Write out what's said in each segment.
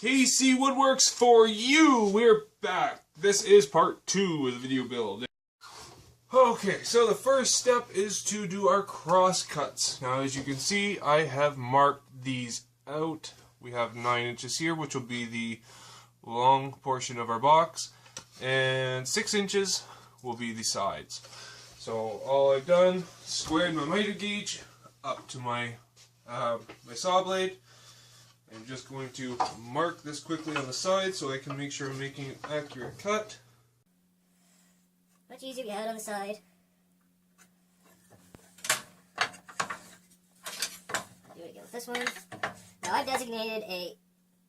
KC Woodworks for you! We're back! This is part 2 of the video build. Okay, so the first step is to do our cross cuts. Now as you can see, I have marked these out. We have 9 inches here, which will be the long portion of our box, and 6 inches will be the sides. So all I've done, squared my miter gauge up to my saw blade. I'm just going to mark this quickly on the side so I can make sure I'm making an accurate cut. Much easier if you have it on the side. Here we go with this one. Now I've designated a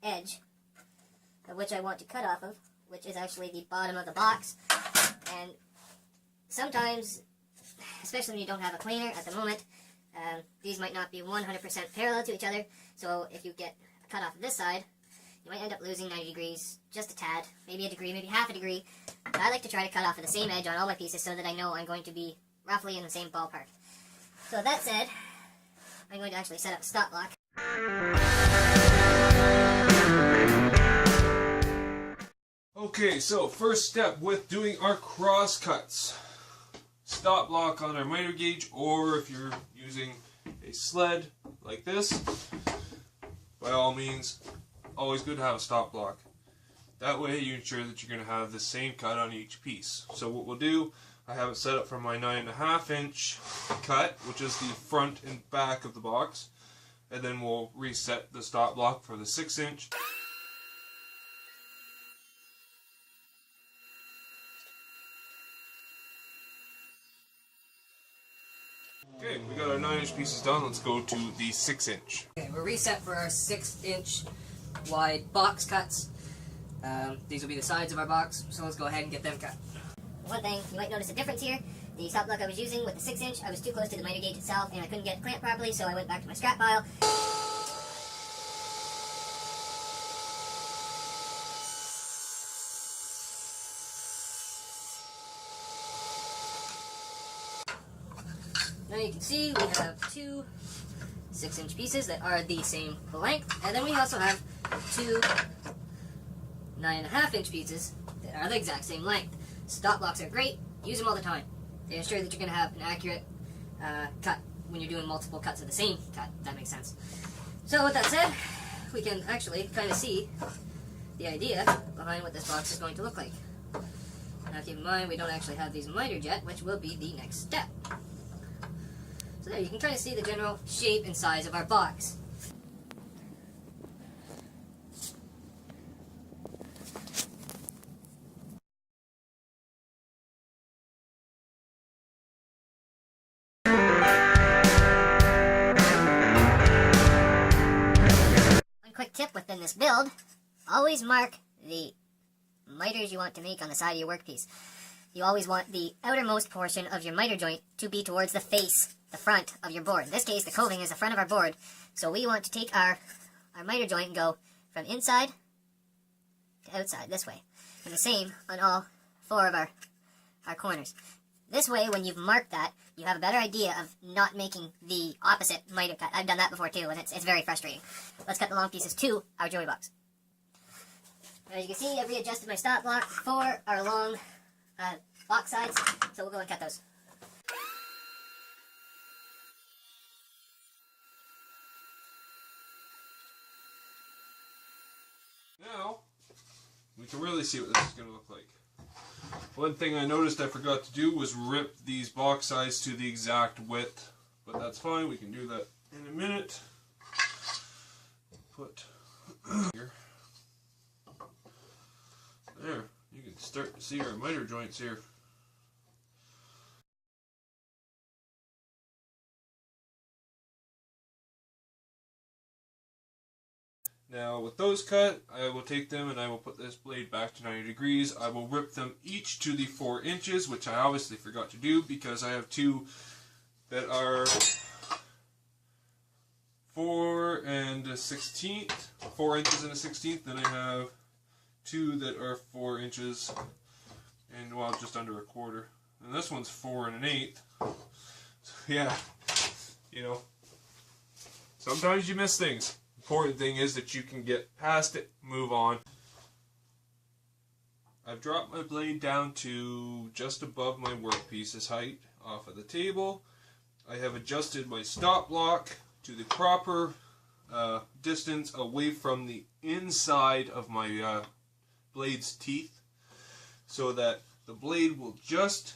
edge of which I want to cut off of, which is actually the bottom of the box. And sometimes, especially when you don't have a planer at the moment, these might not be 100% parallel to each other. So if you get a cut off of this side, you might end up losing 90 degrees, just a tad, maybe a degree, maybe half a degree. But I like to try to cut off of the same edge on all my pieces so that I know I'm going to be roughly in the same ballpark. So that said, I'm going to actually set up a stop block. Okay, so first step with doing our cross cuts. Stop block on our miter gauge, or if you're using a sled like this, by all means, always good to have a stop block. That way you ensure that you're going to have the same cut on each piece. So what we'll do, I have it set up for my 9.5 inch cut, which is the front and back of the box, and then we'll reset the stop block for the 6 inch. Okay, we got our 9-inch pieces done. Let's go to the 6 inch. Okay, we're reset for our 6-inch wide box cuts. These will be the sides of our box, so let's go ahead and get them cut. One thing, you might notice a difference here. The stop block I was using with the 6 inch, I was too close to the miter gauge itself and I couldn't get it clamped properly, so I went back to my scrap pile. Now you can see we have 2 6-inch pieces that are the same length, and then we also have 2 9.5-inch pieces that are the exact same length. Stop blocks are great, use them all the time. They ensure that you're going to have an accurate cut when you're doing multiple cuts of the same cut, if that makes sense. So with that said, we can actually kind of see the idea behind what this box is going to look like. Now keep in mind, we don't actually have these miters yet, which will be the next step. So there, you can kind of see the general shape and size of our box. One quick tip within this build, always mark the miters you want to make on the side of your workpiece. You always want the outermost portion of your miter joint to be towards the face, the front of your board. In this case, the coving is the front of our board, so we want to take our miter joint and go from inside to outside, this way. And the same on all 4 of our corners. This way, when you've marked that, you have a better idea of not making the opposite miter cut. I've done that before too, and it's very frustrating. Let's cut the long pieces to our jewelry box. As you can see, I've readjusted my stop block for our long box sides, so we'll go and cut those. Now, we can really see what this is going to look like. One thing I noticed I forgot to do was rip these box sides to the exact width, but that's fine, we can do that in a minute. Put here. There, you can start to see our miter joints here. Now with those cut, I will take them and I will put this blade back to 90 degrees. I will rip them each to the 4 inches, which I obviously forgot to do because I have 2 that are 4 and a 16th, 4 inches and a 16th. Then I have 2 that are 4 inches and, well, just under a quarter. And this one's 4 and an 1/8. So, yeah, you know, sometimes you miss things. important thing is that you can get past it, move on. I've dropped my blade down to just above my workpiece's height off of the table. I have adjusted my stop block to the proper distance away from the inside of my blade's teeth, so that the blade will just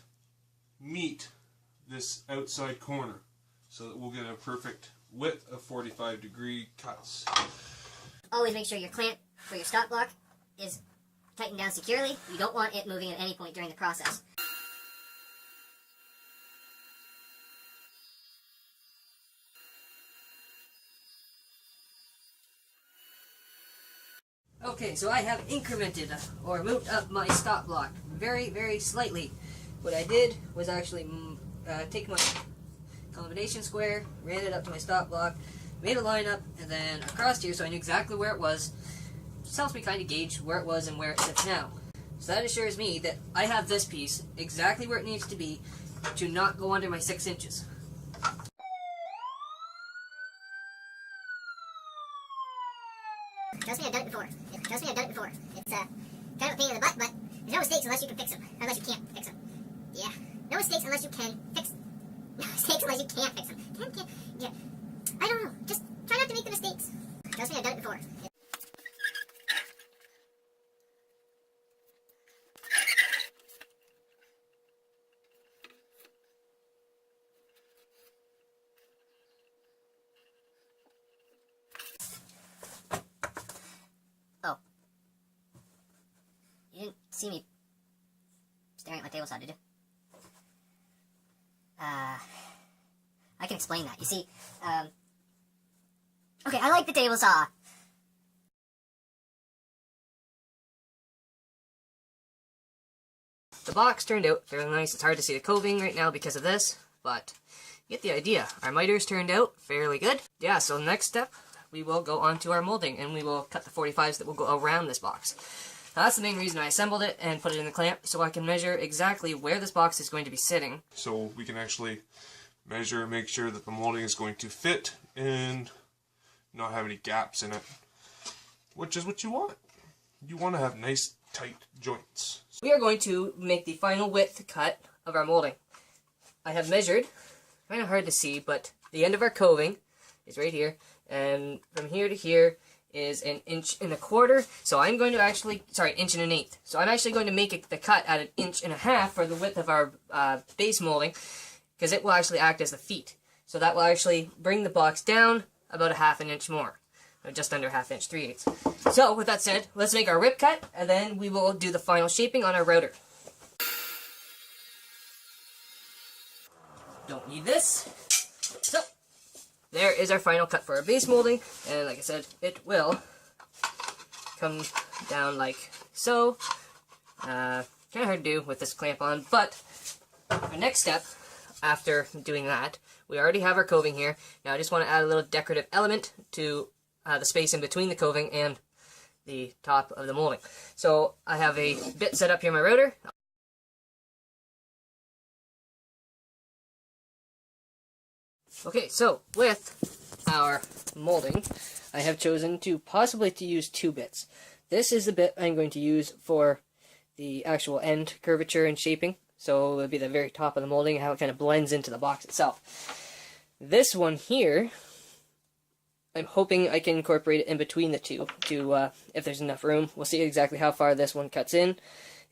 meet this outside corner, so that we'll get a perfect width of 45-degree cuts. Always make sure your clamp for your stop block is tightened down securely. You don't want it moving at any point during the process. Okay, so I have incremented or moved up my stop block very, very slightly. What I did was actually take my combination square, ran it up to my stop block, made a line up, and then across here so I knew exactly where it was. Just helps me kind of gauge where it was and where it sits now. So that assures me that I have this piece exactly where it needs to be to not go under my 6 inches. Trust me, I've done it before. It's kind of a pain in the butt, but there's no mistakes unless you can fix them. Unless you can't fix them. Yeah. No mistakes unless you can fix them. No mistakes unless you can't fix them. Can't. Yeah. I don't know. Just try not to make the mistakes. Trust me, I've done it before. Oh. You didn't see me staring at my table saw, did you? I can explain that. You see, okay, I like the table saw. The box turned out fairly nice. It's hard to see the coving right now because of this, but you get the idea. Our miters turned out fairly good. Yeah, so next step, we will go on to our molding, and we will cut the 45s that will go around this box. Now, that's the main reason I assembled it and put it in the clamp, so I can measure exactly where this box is going to be sitting. So we can actually measure and make sure that the molding is going to fit and not have any gaps in it, which is what you want. You want to have nice, tight joints. We are going to make the final width cut of our molding. I have measured, kind of hard to see, but the end of our coving is right here, and from here to here is 1.25 inches. So I'm going to actually, sorry, 1 1/8 inches. So I'm actually going to make the cut at 1.5 inches for the width of our base molding, because it will actually act as the feet. So that will actually bring the box down about 1/2 inch more. Just under 1/2 inch, 3/8. So with that said, let's make our rip cut, and then we will do the final shaping on our router. Don't need this. So there is our final cut for our base molding, and like I said, it will come down like so. Kind of hard to do with this clamp on, but our next step after doing that, we already have our coving here. Now I just want to add a little decorative element to the space in between the coving and the top of the molding. So I have a bit set up here in my router. Okay, so with our molding, I have chosen to possibly use 2 bits. This is the bit I'm going to use for the actual end curvature and shaping. So it'll be the very top of the molding, how it kind of blends into the box itself. This one here, I'm hoping I can incorporate it in between the two to, if there's enough room. We'll see exactly how far this one cuts in.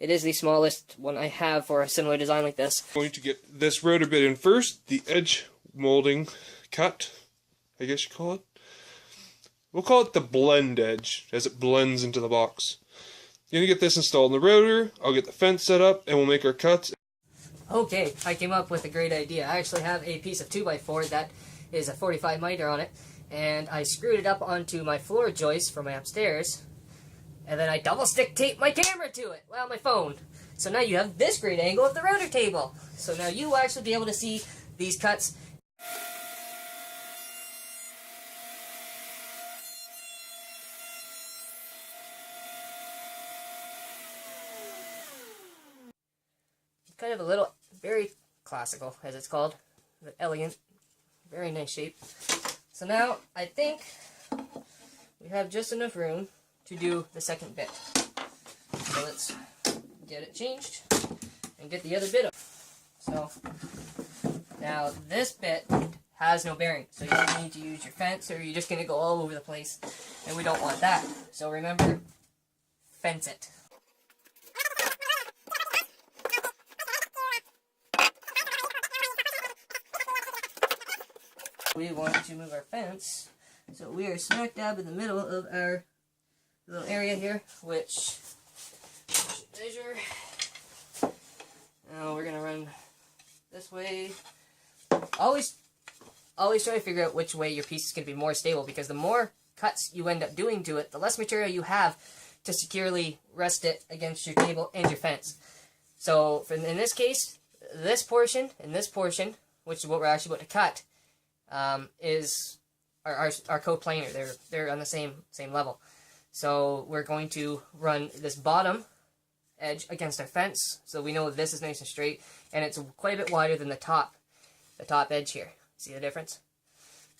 It is the smallest one I have for a similar design like this. I'm going to get this router bit in first, the edge molding cut, I guess you call it. We'll call it the blend edge, as it blends into the box. You're going to get this installed in the router, I'll get the fence set up, and we'll make our cuts. Okay, I came up with a great idea. I actually have a piece of 2x4 that is a 45 miter on it, and I screwed it up onto my floor joist for my upstairs, and then I double stick taped my camera to it, well, my phone. So now you have this great angle of the router table. So now you will actually be able to see these cuts. Kind of a little, very classical, as it's called, but elegant, very nice shape. So now, I think we have just enough room to do the second bit. So let's get it changed and get the other bit up. So now this bit has no bearing, so you need to use your fence or you're just going to go all over the place, and we don't want that. So remember, fence it. We want to move our fence, so we are smack dab in the middle of our little area here, which measure. Now we're gonna run this way. Always try to figure out which way your piece is gonna be more stable, because the more cuts you end up doing to it, the less material you have to securely rest it against your table and your fence. So in this case, this portion and this portion, which is what we're actually about to cut, is our coplanar. They're on the same level. So we're going to run this bottom edge against our fence, so we know this is nice and straight, and it's quite a bit wider than the top edge here. See the difference?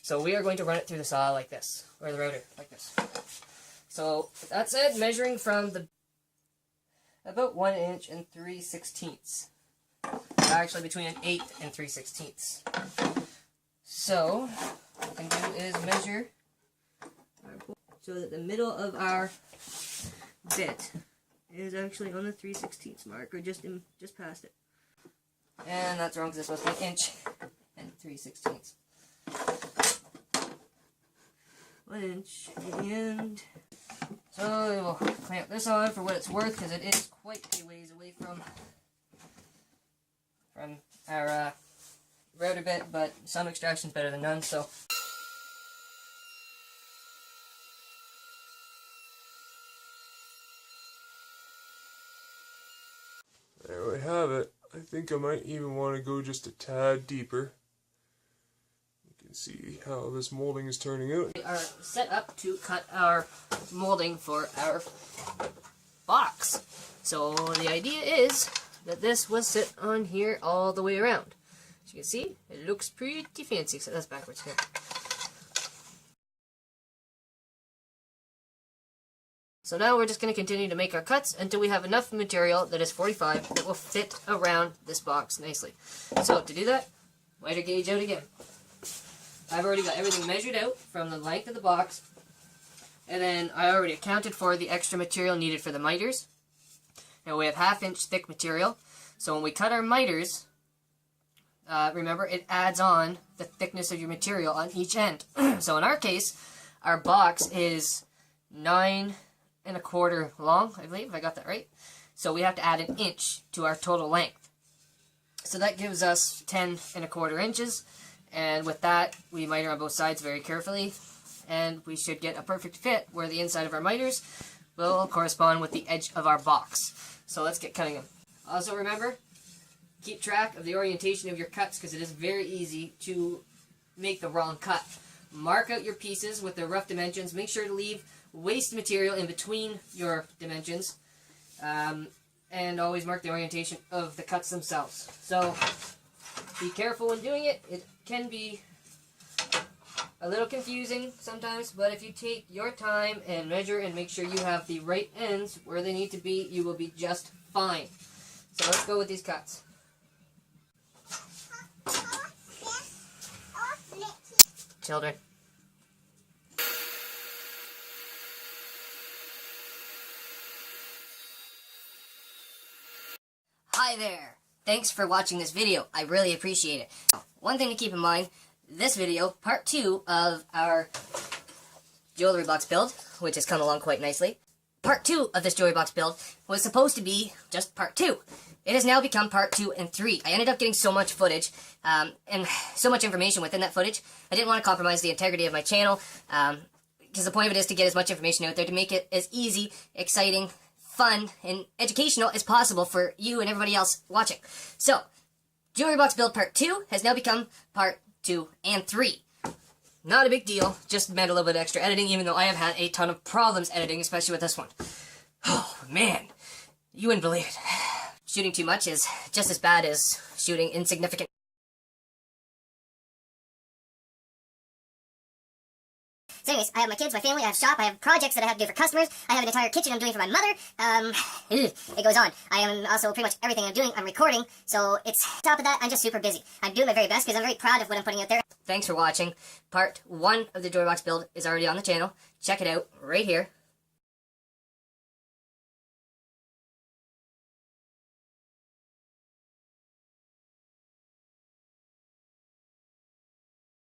So we are going to run it through the saw like this, or the router like this. So with that said, measuring from about 1 inch and 3/16, actually between an 1/8 and 3/16. So what we can do is measure so that the middle of our bit is actually on the 3/16 mark, or just past it. And that's wrong because it's supposed to be 1 inch and 3/16. 1 inch, and so we'll clamp this on for what it's worth, because it is quite a ways away from our router bit, but some extraction is better than none, so. There we have it. I think I might even want to go just a tad deeper. You can see how this molding is turning out. We are set up to cut our molding for our box. So the idea is that this will sit on here all the way around. As you can see, it looks pretty fancy, so that's backwards here. So now we're just going to continue to make our cuts until we have enough material that is 45 that will fit around this box nicely. So to do that, miter gauge out again. I've already got everything measured out from the length of the box, and then I already accounted for the extra material needed for the miters. Now we have 1/2 inch thick material, so when we cut our miters, remember, it adds on the thickness of your material on each end. So in our case, our box is 9 1/4 long, I believe, if I got that right. So we have to add 1 inch to our total length. So that gives us 10 1/4 inches, and with that, we miter on both sides very carefully, and we should get a perfect fit where the inside of our miters will correspond with the edge of our box. So let's get cutting them. Also remember, keep track of the orientation of your cuts, because it is very easy to make the wrong cut. Mark out your pieces with the rough dimensions. Make sure to leave waste material in between your dimensions, and always mark the orientation of the cuts themselves. So be careful when doing it. It can be a little confusing sometimes, but if you take your time and measure and make sure you have the right ends where they need to be, you will be just fine. So let's go with these cuts. Children. Hi there! Thanks for watching this video. I really appreciate it. One thing to keep in mind, this video, part 2 of our jewelry box build, which has come along quite nicely. Part 2 of this jewelry box build was supposed to be just part 2. It has now become part 2 and 3. I ended up getting so much footage, and so much information within that footage, I didn't want to compromise the integrity of my channel, because the point of it is to get as much information out there to make it as easy, exciting, fun, and educational as possible for you and everybody else watching. So, Jewelry Box Build Part 2 has now become Part 2 and 3. Not a big deal, just meant a little bit of extra editing, even though I have had a ton of problems editing, especially with this one. Oh, man. You wouldn't believe it. Shooting too much is just as bad as shooting insignificant. So anyways, anyways, I have my kids, my family, I have shop, I have projects that I have to do for customers, I have an entire kitchen I'm doing for my mother, it goes on. I am also pretty much everything I'm doing, I'm recording, so it's, on top of that, I'm just super busy. I'm doing my very best because I'm very proud of what I'm putting out there. Thanks for watching. Part 1 of the Jewellery Box build is already on the channel. Check it out right here.